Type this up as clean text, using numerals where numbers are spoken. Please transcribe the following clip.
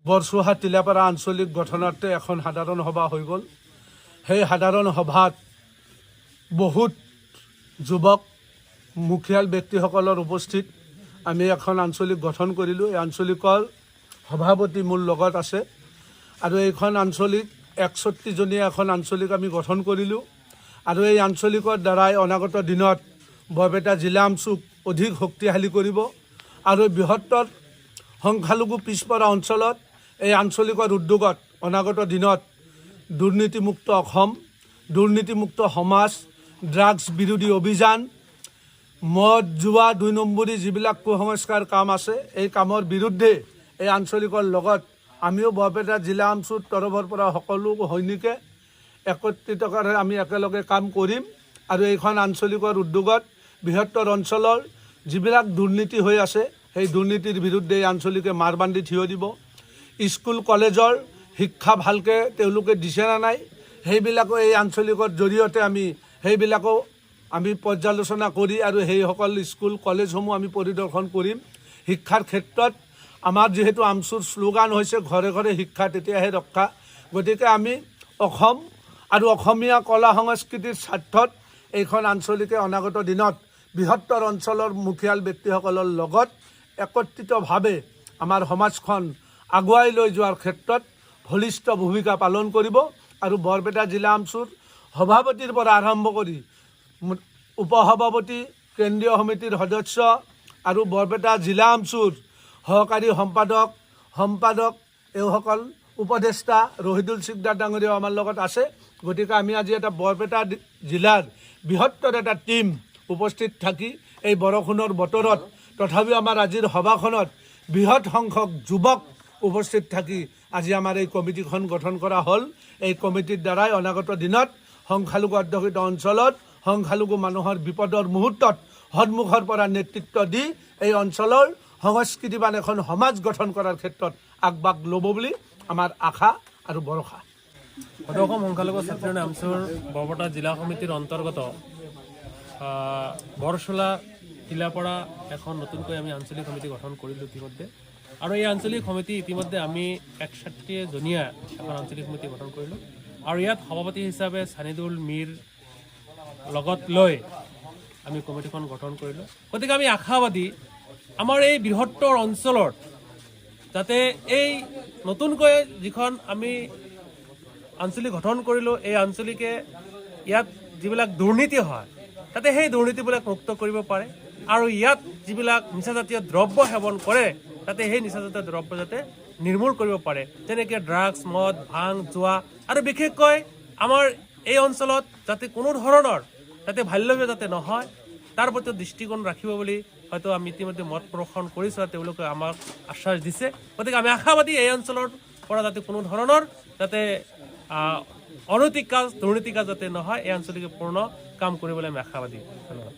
বৰচুহা টিলাপাৰা আঞ্চলিক গঠনাৰ্থে এখন সাধাৰণ সভা হৈ গ'ল। সেই সাধাৰণ সভাত বহুত যুৱক মুখিয়াল ব্যক্তিসকলৰ উপস্থিত আমি এখন আঞ্চলিক গঠন কৰিলোঁ। এই আঞ্চলিকৰ সভাপতি মোৰ লগত আছে আৰু এইখন আঞ্চলিক 61জনীয়া এখন আঞ্চলিক আমি গঠন কৰিলোঁ আৰু এই আঞ্চলিকৰ দ্বাৰাই অনাগত দিনত বৰপেটা জিলা আমচুক অধিক শক্তিশালী কৰিব আৰু বৃহত্তৰ সংখ্যালঘু পিছপৰা অঞ্চলত এই আঞ্চলিকৰ উদ্যোগত অনাগত দিনত দুৰ্নীতিমুক্ত অসম, দুৰ্নীতিমুক্ত সমাজ, ড্ৰাগছ বিৰোধী অভিযান, মদ জুৱা 2 নম্বৰী যিবিলাক কুসংস্কাৰ কাম আছে এই কামৰ বিৰুদ্ধে এই আঞ্চলিকৰ লগত আমিও বৰপেটা জিলা আমচুৰ তৰফৰ পৰা সকলো সৈনিকে একত্ৰিতভাৱে আমি একেলগে কাম কৰিম আৰু এইখন আঞ্চলিকৰ উদ্যোগত বৃহত্তৰ অঞ্চলৰ যিবিলাক দুৰ্নীতি হৈ আছে সেই দুৰ্নীতিৰ বিৰুদ্ধে এই আঞ্চলিকে মাৰ বান্ধি থিয় দিব। স্কুল কলেজৰ শিক্ষা ভালকৈ তেওঁলোকে দিছে না নাই সেইবিলাকো এই আঞ্চলিকৰ জৰিয়তে সেইবিলাকো আমি পৰ্যালোচনা কৰি আৰু সেইসকল স্কুল কলেজসমূহ আমি পৰিদৰ্শন কৰিম। শিক্ষাৰ ক্ষেত্ৰত আমাৰ যিহেতু আমচুৰ শ্লোগান হৈছে ঘৰে ঘৰে শিক্ষা তেতিয়াহে ৰক্ষা, গতিকে আমি অসম আৰু অসমীয়া কলা সংস্কৃতিৰ স্বাৰ্থত এইখন আঞ্চলিকে অনাগত দিনত বৃহত্তৰ অঞ্চলৰ মুখিয়াল ব্যক্তিসকলৰ লগত একত্ৰিতভাৱে আমাৰ সমাজখন আগুৱাই লৈ যোৱাৰ ক্ষেত্ৰত বলিষ্ঠ ভূমিকা পালন কৰিব আৰু বৰপেটা জিলা আমচুৰ সভাপতিৰ পৰা আৰম্ভ কৰি উপসভাপতি, কেন্দ্ৰীয় সমিতিৰ সদস্য আৰু বৰপেটা জিলা আমচুৰ সহকাৰী সম্পাদক এইসকল উপদেষ্টা ৰহিদুল সিকদাৰ ডাঙৰীয়াও আমাৰ লগত আছে। গতিকে আমি আজি এটা বৰপেটা জিলাৰ বৃহত্তৰ এটা টীম উপস্থিত থাকি এই বৰষুণৰ বতৰত তথাপিও আমাৰ আজিৰ সভাখনত বৃহৎ সংখ্যক যুৱক উপস্থিত থাকি আজি আমাৰ এই কমিটিখন গঠন কৰা হ'ল। এই কমিটিৰ দ্বাৰাই অনাগত দিনত সংখ্যালঘু অধ্যুষিত অঞ্চলত সংখ্যালঘু মানুহৰ বিপদৰ মুহূৰ্তত সন্মুখৰ পৰা নেতৃত্ব দি এই অঞ্চলৰ সংস্কৃতিবান এখন সমাজ গঠন কৰাৰ ক্ষেত্ৰত আগভাগ ল'ব বুলি আমাৰ আশা আৰু ভৰসা। অসম সংখ্যালঘু ছাত্ৰ আমচুৰ বৰপেটা জিলা সমিতিৰ অন্তৰ্গত বৰচুলা টিলাপাৰা এখন নতুনকৈ আমি আঞ্চলিক সমিতি গঠন কৰিলোঁ ইতিমধ্যে আৰু এই আঞ্চলিক সমিতি ইতিমধ্যে আমি 61জনীয়া এখন আঞ্চলিক সমিতি গঠন কৰিলোঁ আৰু ইয়াত সভাপতি হিচাপে ছানিদুল মিৰ লগত লৈ আমি কমিটিখন গঠন কৰিলোঁ। গতিকে আমি আশাবাদী আমাৰ এই বৃহত্তৰ অঞ্চলত যাতে এই নতুনকৈ যিখন আমি আঞ্চলিক গঠন কৰিলোঁ এই আঞ্চলিকে ইয়াত যিবিলাক দুৰ্নীতি হয় তাতে সেই দুৰ্নীতিবিলাক মুক্ত কৰিব পাৰে আৰু ইয়াত যিবিলাক নিচাজাতীয় দ্ৰব্য সেৱন কৰে তাতে সেই নিচাজাতীয় দ্ৰব্য যাতে নিৰ্মূল কৰিব পাৰে, যেনেকৈ ড্ৰাগছ, মদ, ভাং, জুৱা আৰু বিশেষকৈ আমাৰ এই অঞ্চলত যাতে কোনো ধৰণৰ যাতে বাল্যবিবাহ যাতে নহয় তাৰ প্ৰতি দৃষ্টিকোণ ৰাখিব বুলি হয়তো আমি ইতিমধ্যে মত প্ৰদৰ্শন কৰিছোঁ আৰু তেওঁলোকে আমাক আশ্বাস দিছে। গতিকে আমি আশাবাদী এই অঞ্চলৰ পৰা যাতে কোনো ধৰণৰ যাতে অনৈতিক কাজ, দুৰ্নীতি কাজ যাতে নহয় এই আঞ্চলিকে পূৰ্ণ কাম কৰিবলৈ আমি আশাবাদী। ধন্যবাদ।